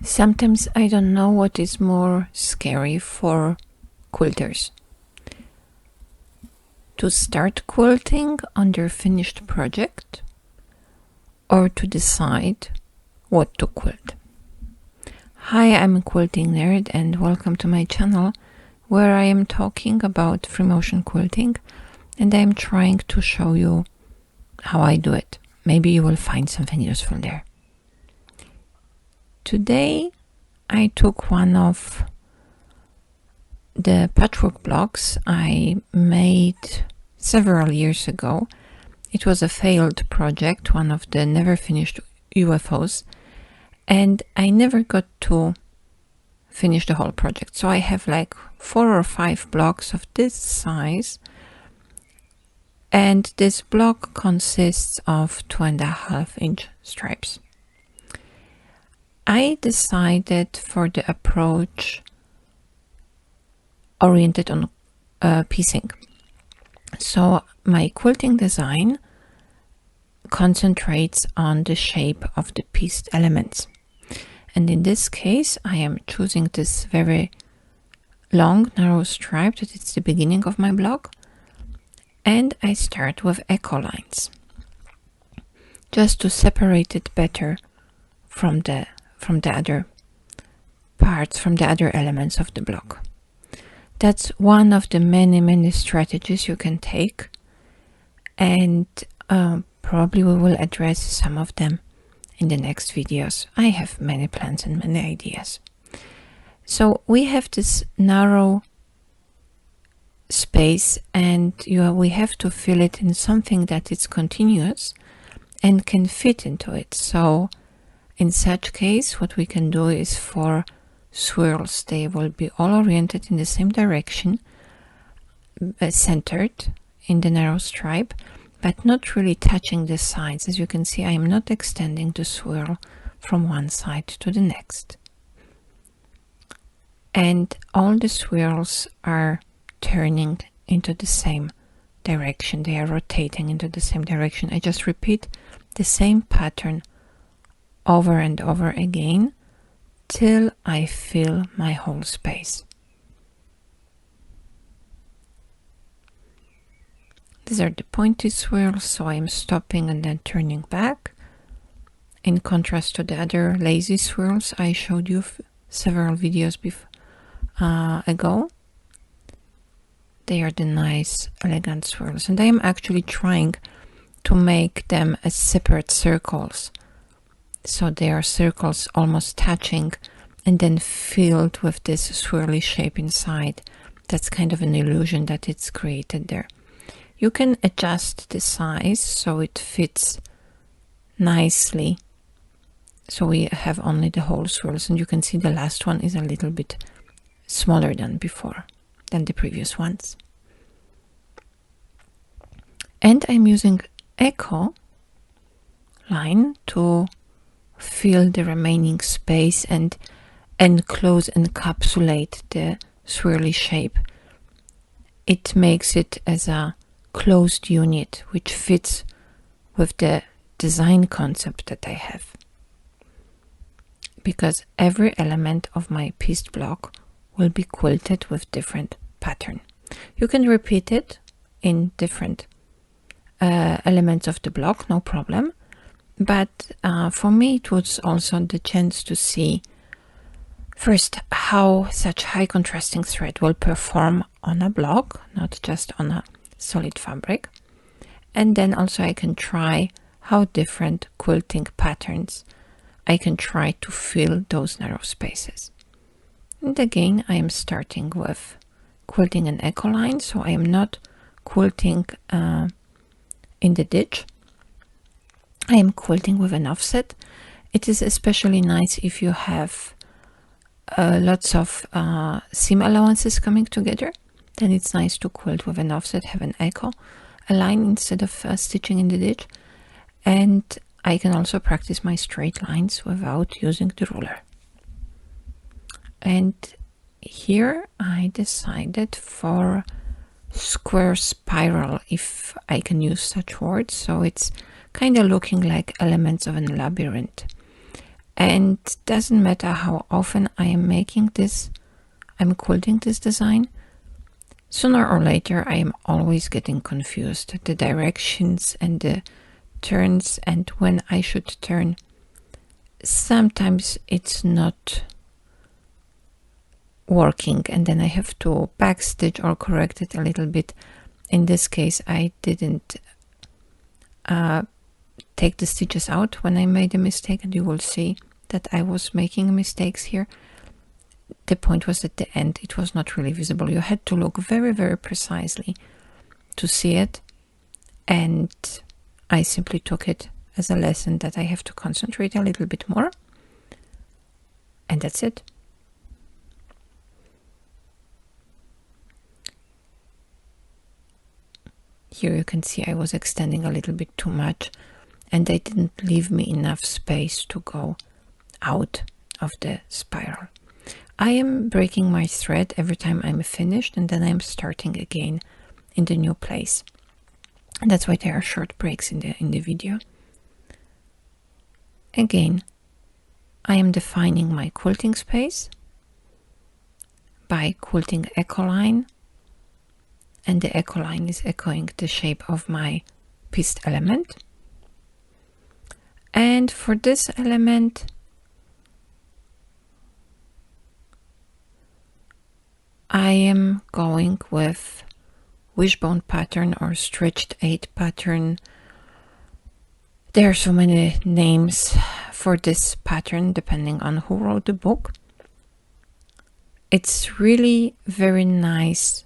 Sometimes I don't know what is more scary for quilters. To start quilting on their finished project, or to decide what to quilt. Hi, I'm a quilting nerd and welcome to my channel where I am talking about free motion quilting and I'm trying to show you how I do it. Maybe you will find something useful there. Today I took one of the patchwork blocks I made several years ago. It was a failed project, one of the never finished UFOs, and I never got to finish the whole project. So I have like 4 or 5 blocks of this size, and this block consists of 2.5-inch stripes. I decided for the approach oriented on piecing. So my quilting design concentrates on the shape of the pieced elements. And in this case, I am choosing this very long, narrow stripe that is the beginning of my block. And I start with echo lines, just to separate it better from the other parts, from the other elements of the block. That's one of the many strategies you can take, and probably we will address some of them in the next videos. I have many plans and many ideas. So we have this narrow space and we have to fill it in something that is continuous and can fit into it. So in such case, what we can do is for swirls, they will be all oriented in the same direction, centered in the narrow stripe, but not really touching the sides. As you can see, I am not extending the swirl from one side to the next. And all the swirls are turning into the same direction. They are rotating into the same direction. I just repeat the same pattern over and over again till I fill my whole space. These are the pointy swirls, so I am stopping and then turning back. In contrast to the other lazy swirls I showed you several videos ago. They are the nice, elegant swirls, and I am actually trying to make them as separate circles. So they are circles almost touching and then filled with this swirly shape inside. That's kind of an illusion that it's created there. You can adjust the size so it fits nicely. So we have only the whole swirls, and you can see the last one is a little bit smaller than before, than the previous ones. And I'm using echo line to fill the remaining space and encapsulate the swirly shape. It makes it as a closed unit which fits with the design concept that I have, because every element of my pieced block will be quilted with different pattern. You can repeat it in different elements of the block, no problem. But for me it was also the chance to see first how such high contrasting thread will perform on a block, not just on a solid fabric. And then also I can try how different quilting patterns I can try to fill those narrow spaces. And again, I am starting with quilting an echo line, so I am not quilting in the ditch. I am quilting with an offset. It is especially nice if you have lots of seam allowances coming together. Then it's nice to quilt with an offset, have an echo, a line instead of stitching in the ditch. And I can also practice my straight lines without using the ruler. And here I decided for square spiral, if I can use such words. So it's kind of looking like elements of a labyrinth. And it doesn't matter how often I am making this, I'm quilting this design, sooner or later I am always getting confused. The directions and the turns and when I should turn. Sometimes it's not working and then I have to backstitch or correct it a little bit. In this case I didn't take the stitches out when I made a mistake, and you will see that I was making mistakes here. The point was at the end it was not really visible. You had to look very, very precisely to see it, and I simply took it as a lesson that I have to concentrate a little bit more, and that's it. Here you can see I was extending a little bit too much, and they didn't leave me enough space to go out of the spiral. I am breaking my thread every time I'm finished, and then I'm starting again in the new place. And that's why there are short breaks in the video. Again, I am defining my quilting space by quilting echo line, and the echo line is echoing the shape of my pieced element. And for this element, I am going with wishbone pattern or stretched 8 pattern. There are so many names for this pattern depending on who wrote the book. It's really very nice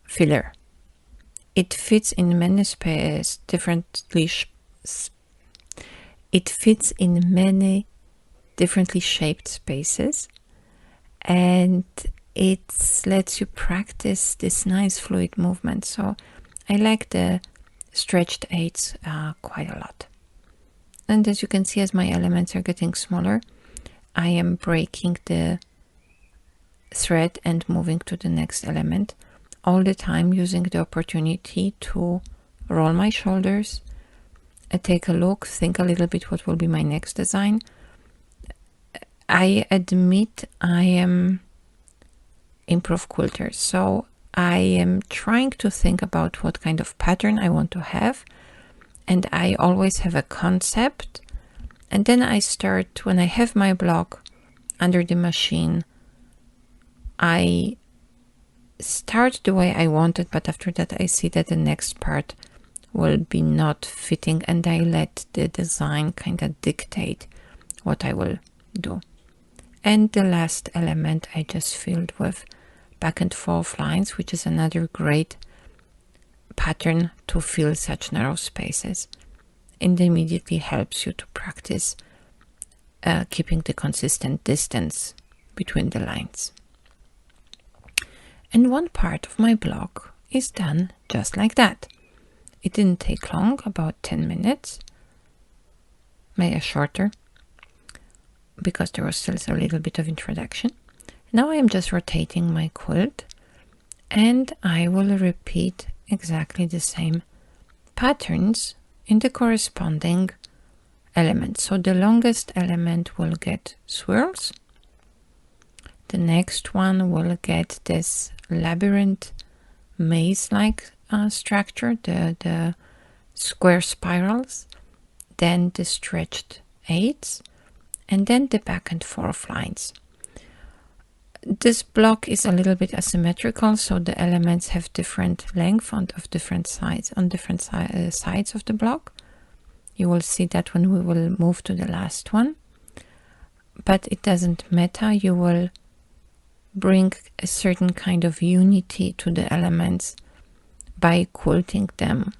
filler. It fits in many differently shaped spaces, and it lets you practice this nice fluid movement. So I like the stretched 8s quite a lot. And as you can see, as my elements are getting smaller, I am breaking the thread and moving to the next element, all the time using the opportunity to roll my shoulders, take a look, think a little bit what will be my next design. I admit I am improv quilter, so I am trying to think about what kind of pattern I want to have, and I always have a concept, and then I start, when I have my block under the machine, I start the way I want it, but after that I see that the next part will be not fitting, and I let the design kind of dictate what I will do. And the last element I just filled with back and forth lines, which is another great pattern to fill such narrow spaces. It immediately helps you to practice keeping the consistent distance between the lines. And one part of my block is done just like that. It didn't take long, about 10 minutes, maybe shorter, because there was still a little bit of introduction. Now I am just rotating my quilt, and I will repeat exactly the same patterns in the corresponding elements. So the longest element will get swirls, the next one will get this labyrinth maze-like structure, the square spirals, then the stretched 8s, and then the back and forth lines. This block is a little bit asymmetrical, so the elements have different length of different sides on different sides of the block. You will see that when we will move to the last one, but it doesn't matter. You will bring a certain kind of unity to the elements by quilting them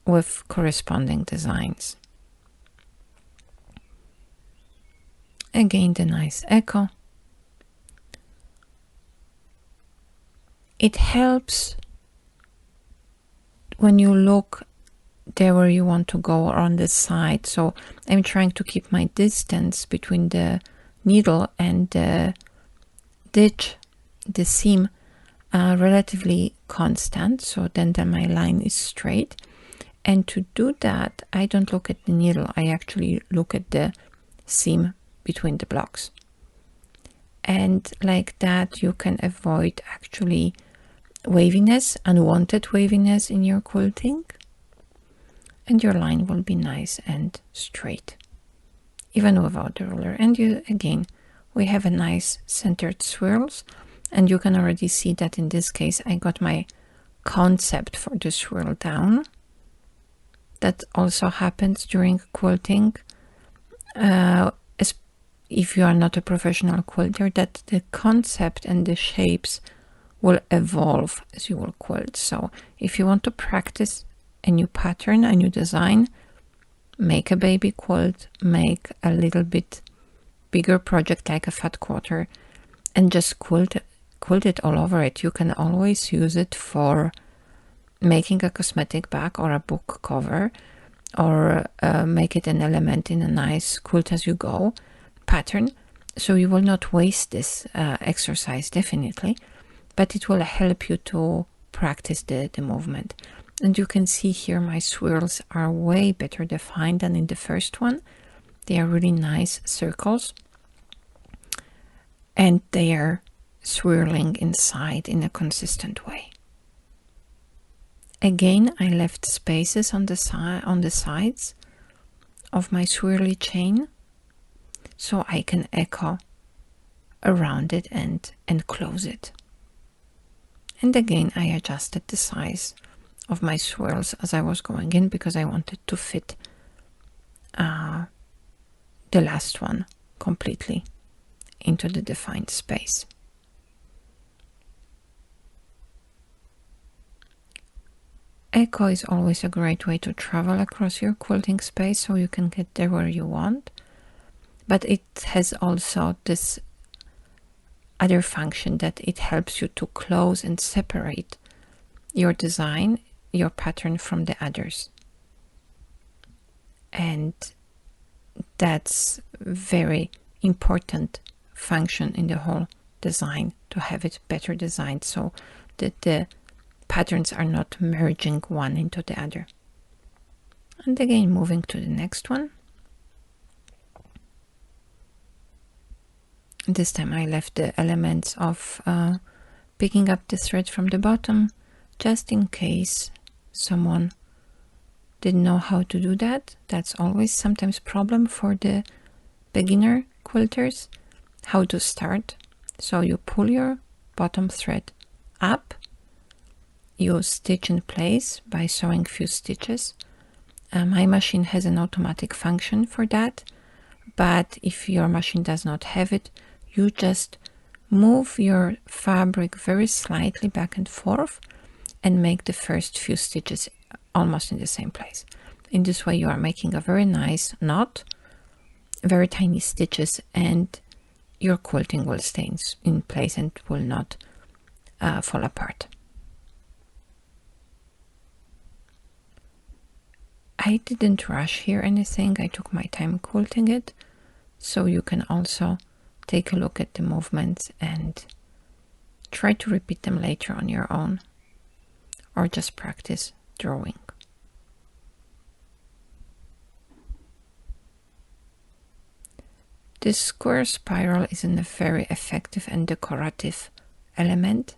with corresponding designs. Again, the nice echo. It helps when you look there where you want to go on the side. So I'm trying to keep my distance between the needle and the ditch, the seam, relatively constant, so then my line is straight. And to do that, I don't look at the needle, I actually look at the seam between the blocks. And like that you can avoid actually waviness, unwanted waviness in your quilting, and your line will be nice and straight even without the ruler. And you, again, we have a nice centered swirls, and you can already see that in this case I got my concept for the swirl down. That also happens during quilting, if you are not a professional quilter, that the concept and the shapes will evolve as you will quilt. So if you want to practice a new pattern, a new design, make a baby quilt, make a little bit bigger project like a fat quarter, and just quilt it all over it. You can always use it for making a cosmetic bag or a book cover, or make it an element in a nice quilt as you go pattern. So you will not waste this exercise, definitely, but it will help you to practice the movement. And you can see here my swirls are way better defined than in the first one. They are really nice circles, and they are swirling inside in a consistent way. Again, I left spaces on the sides of my swirly chain, so I can echo around it and close it. And again, I adjusted the size of my swirls as I was going in, because I wanted to fit the last one completely into the defined space. Echo is always a great way to travel across your quilting space, so you can get there where you want. But it has also this other function, that it helps you to close and separate your design, your pattern from the others. And that's very important function in the whole design, to have it better designed so that the patterns are not merging one into the other. And again, moving to the next one. This time I left the elements of picking up the thread from the bottom, just in case someone didn't know how to do that. That's always sometimes problem for the beginner quilters, how to start. So you pull your bottom thread up, you stitch in place by sewing few stitches. My machine has an automatic function for that, but if your machine does not have it, you just move your fabric very slightly back and forth and make the first few stitches almost in the same place. In this way you are making a very nice knot, very tiny stitches, and your quilting will stay in place and will not fall apart. I didn't rush here anything, I took my time quilting it, so you can also take a look at the movements and try to repeat them later on your own, or just practice drawing. This square spiral is a very effective and decorative element.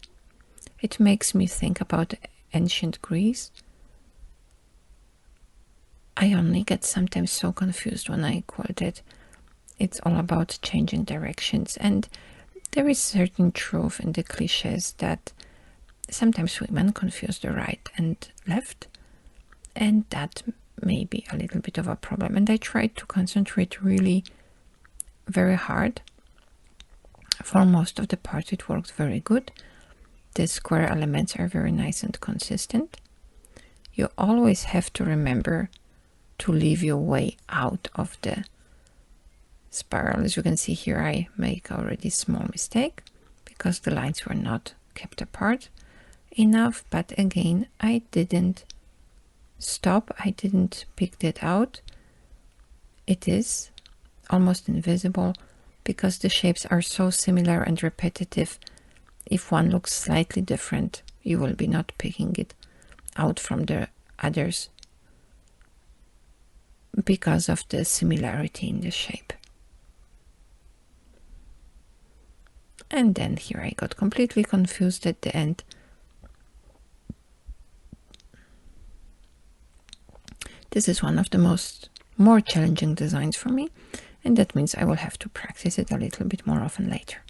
It makes me think about ancient Greece. I only get sometimes so confused when I quilt it. It's all about changing directions, and there is certain truth in the cliches that sometimes women confuse the right and left, and that may be a little bit of a problem. And I try to concentrate really very hard. For most of the part it worked very good. The square elements are very nice and consistent. You always have to remember to leave your way out of the spiral. As you can see here, I make already small mistake because the lines were not kept apart enough, but again I didn't stop, I didn't pick that out. It is almost invisible because the shapes are so similar and repetitive. If one looks slightly different, you will be not picking it out from the others because of the similarity in the shape. And then here I got completely confused at the end. This is one of the more challenging designs for me, and that means I will have to practice it a little bit more often later.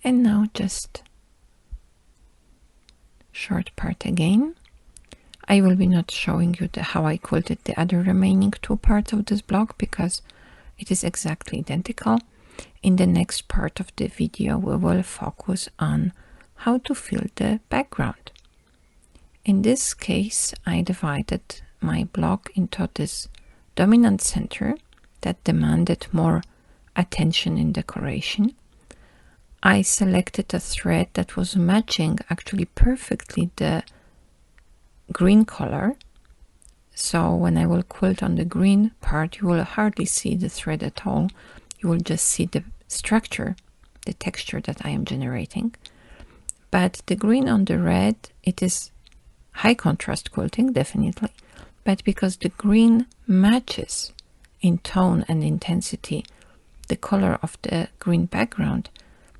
And now just short part again. I will be not showing you how I quilted the other remaining two parts of this block because it is exactly identical. In the next part of the video we will focus on how to fill the background. In this case I divided my block into this dominant center that demanded more attention in decoration. I selected a thread that was matching actually perfectly the green color, so when I will quilt on the green part you will hardly see the thread at all. You will just see the structure, the texture that I am generating. But the green on the red, it is high contrast quilting, definitely, but because the green matches in tone and intensity the color of the green background,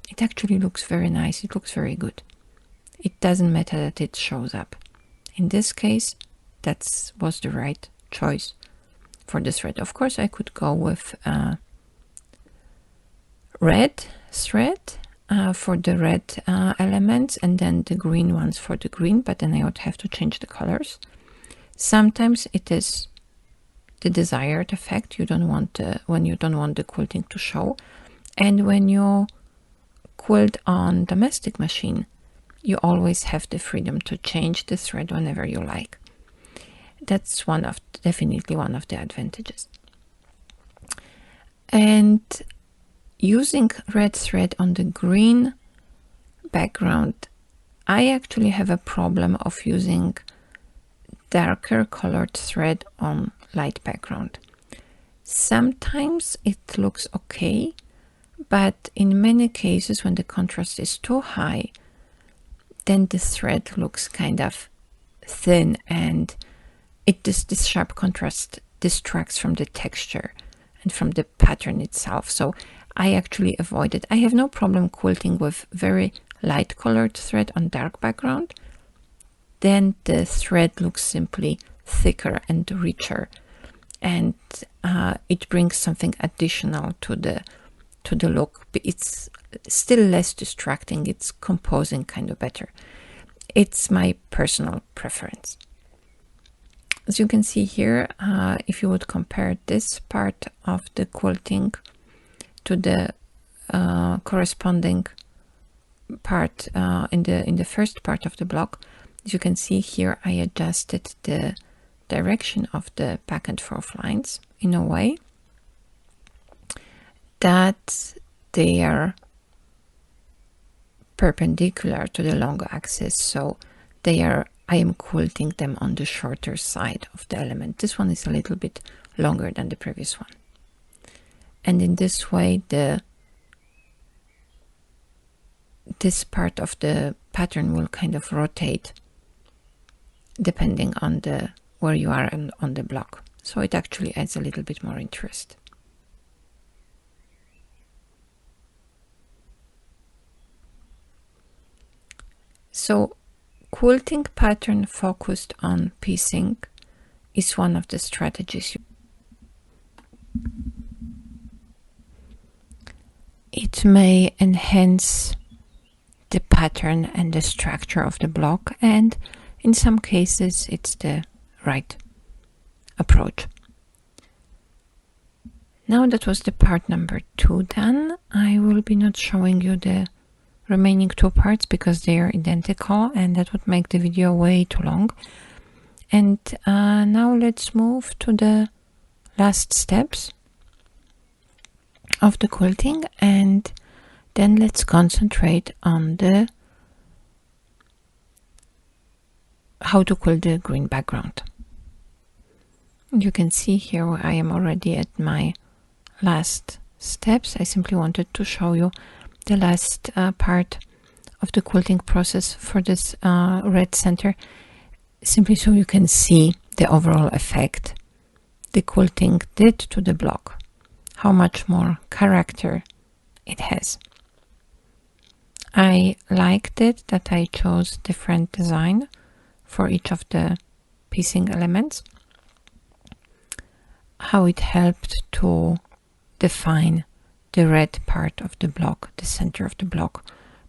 it actually looks very nice, it looks very good. It doesn't matter that it shows up. In this case, that was the right choice for this thread. Of course, I could go with red thread for the red elements and then the green ones for the green, but then I would have to change the colors. Sometimes it is the desired effect. You don't want when you don't want the quilting to show, and when you quilt on domestic machine you always have the freedom to change the thread whenever you like. That's definitely one of the advantages. And using red thread on the green background, I actually have a problem of using darker colored thread on light background. Sometimes it looks okay, but in many cases when the contrast is too high, then the thread looks kind of thin, and this sharp contrast distracts from the texture and from the pattern itself. So I actually avoid it. I have no problem quilting with very light colored thread on dark background. Then the thread looks simply thicker and richer, and it brings something additional to the look. It's still less distracting, it's composing kind of better. It's my personal preference. As you can see here, if you would compare this part of the quilting to the corresponding part in the first part of the block, as you can see here, I adjusted the direction of the back and forth lines in a way that they are perpendicular to the long axis, so I am quilting them on the shorter side of the element. This one is a little bit longer than the previous one, and in this way this part of the pattern will kind of rotate depending on where you are on the block, so it actually adds a little bit more interest. So quilting pattern focused on piecing is one of the strategies. It may enhance the pattern and the structure of the block, and in some cases it's the right approach. Now that was the part number 2 done, I will be not showing you the remaining 2 parts because they are identical and that would make the video way too long. And now let's move to the last steps of the quilting, and then let's concentrate on how to quilt the green background. You can see here where I am already at my last steps. I simply wanted to show you the last part of the quilting process for this red center. simply so you can see the overall effect the quilting did to the block, how much more character it has. I liked it that I chose different design for each of the piecing elements, how it helped to define the red part of the block, the center of the block,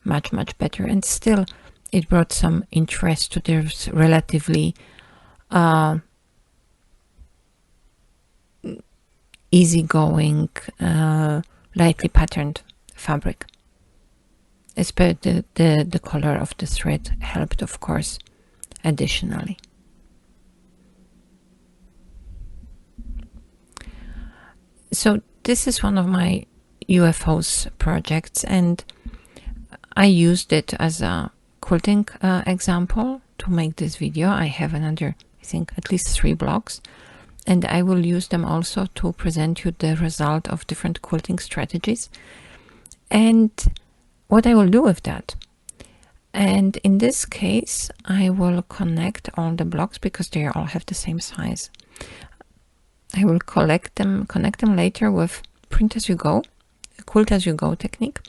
much better, and still it brought some interest to this relatively easygoing, lightly patterned fabric. Especially the color of the thread helped, of course, additionally. So this is one of my UFOs projects, and I used it as a quilting example to make this video. I have another, I think, at least 3 blocks, and I will use them also to present you the result of different quilting strategies and what I will do with that. And in this case, I will connect all the blocks because they all have the same size. I will connect them later with print as you go, quilt as you go technique.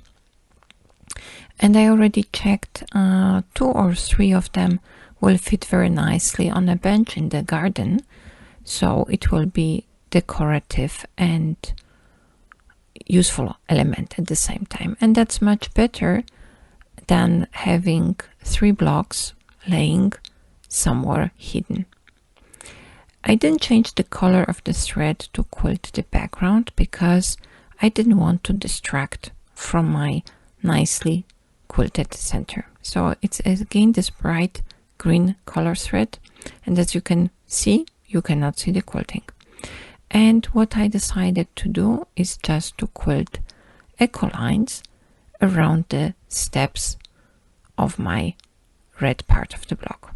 And I already checked 2 or 3 of them will fit very nicely on a bench in the garden. So it will be decorative and useful element at the same time. And that's much better than having 3 blocks laying somewhere hidden. I didn't change the color of the thread to quilt the background because I didn't want to distract from my nicely quilted center. So it's again this bright green color thread, and as you can see, you cannot see the quilting. And what I decided to do is just to quilt echo lines around the steps of my red part of the block.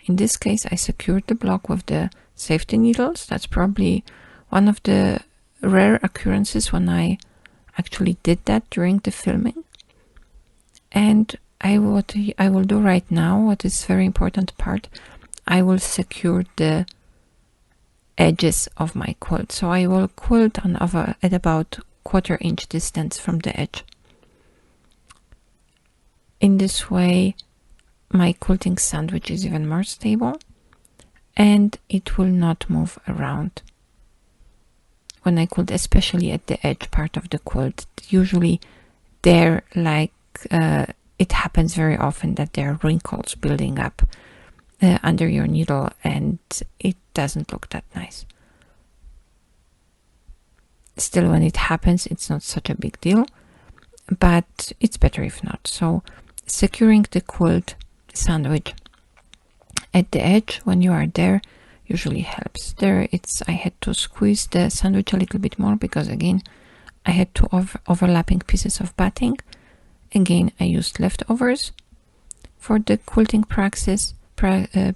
In this case, I secured the block with the safety needles. That's probably one of the rare occurrences when I actually did that during the filming. And what I will do right now, what is very important part, I will secure the edges of my quilt. So I will quilt at about 1/4 inch distance from the edge. In this way, my quilting sandwich is even more stable and it will not move around. When I quilt, especially at the edge part of the quilt, usually there, like it happens very often that there are wrinkles building up under your needle and it doesn't look that nice. Still, when it happens, it's not such a big deal, but it's better if not. So securing the quilt sandwich at the edge when you are there usually helps. There I had to squeeze the sandwich a little bit more because again I had 2 overlapping pieces of batting. Again, I used leftovers for the quilting practice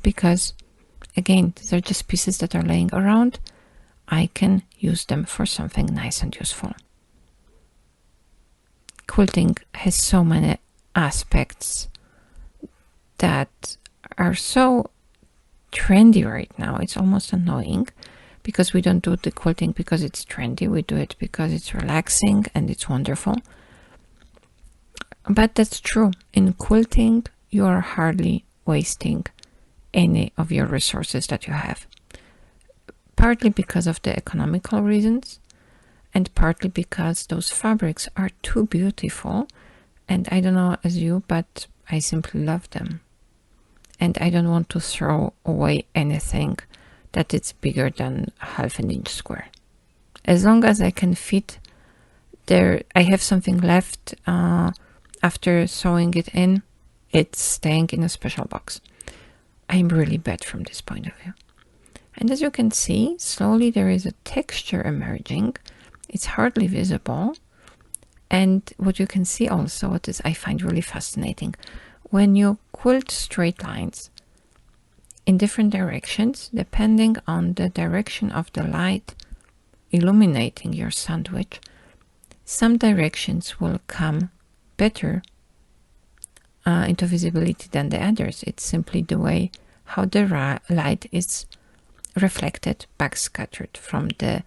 because again these are just pieces that are laying around. I can use them for something nice and useful. Quilting has so many aspects that are so trendy right now. It's almost annoying because we don't do the quilting because it's trendy. We do it because it's relaxing and it's wonderful. But that's true. In quilting, you are hardly wasting any of your resources that you have. Partly because of the economical reasons and partly because those fabrics are too beautiful. And I don't know as you, but I simply love them. And I don't want to throw away anything that is bigger than 1/2 inch square. As long as I can fit there, I have something left after sewing it in, it's staying in a special box. I'm really bad from this point of view. And as you can see, slowly there is a texture emerging. It's hardly visible. And what you can see also, what is I find really fascinating, when you quilt straight lines in different directions, depending on the direction of the light illuminating your sandwich, some directions will come better into visibility than the others. It's simply the way how the light is reflected, backscattered from the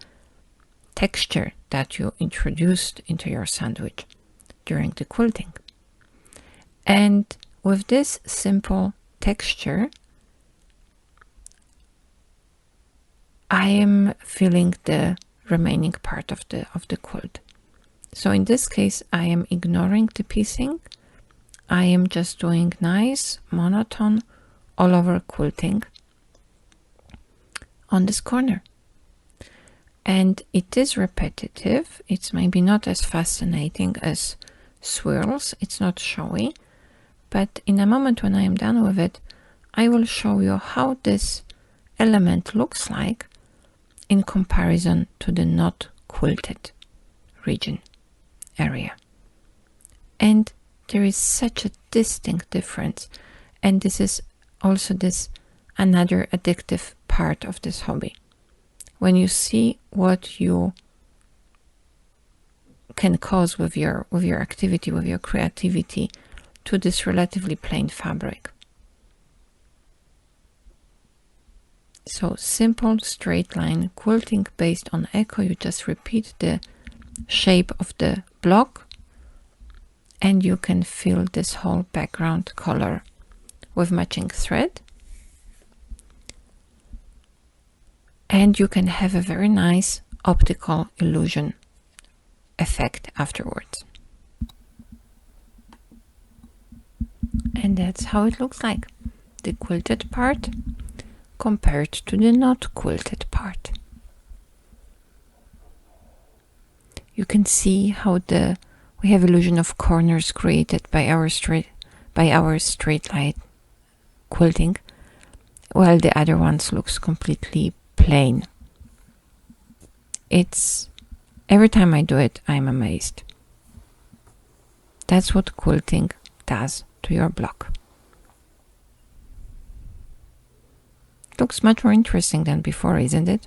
texture that you introduced into your sandwich during the quilting. And with this simple texture, I am filling the remaining part of the quilt. So in this case, I am ignoring the piecing. I am just doing nice monotone all over quilting on this corner. And it is repetitive. It's maybe not as fascinating as swirls. It's not showy. But in a moment when I am done with it, I will show you how this element looks like in comparison to the not quilted region area. And there is such a distinct difference. And this is also another addictive part of this hobby. When you see what you can cause with your activity, with your creativity, to this relatively plain fabric. So simple straight line quilting based on echo. You just repeat the shape of the block and you can fill this whole background color with matching thread. And you can have a very nice optical illusion effect afterwards. And that's how it looks like, the quilted part compared to the not quilted part. You can see how we have illusion of corners created by our straight line quilting, while the other ones looks completely plain. It's every time I do it, I'm amazed. That's what quilting does to your block. Looks much more interesting than before, isn't it?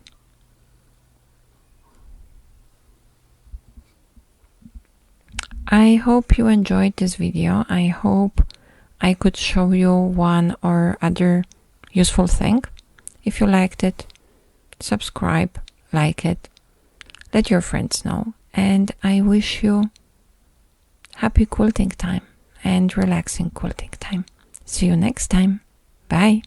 I hope you enjoyed this video. I hope I could show you one or other useful thing. If you liked it, subscribe, like it, let your friends know, and I wish you happy quilting time and relaxing quilting time. See you next time. Bye.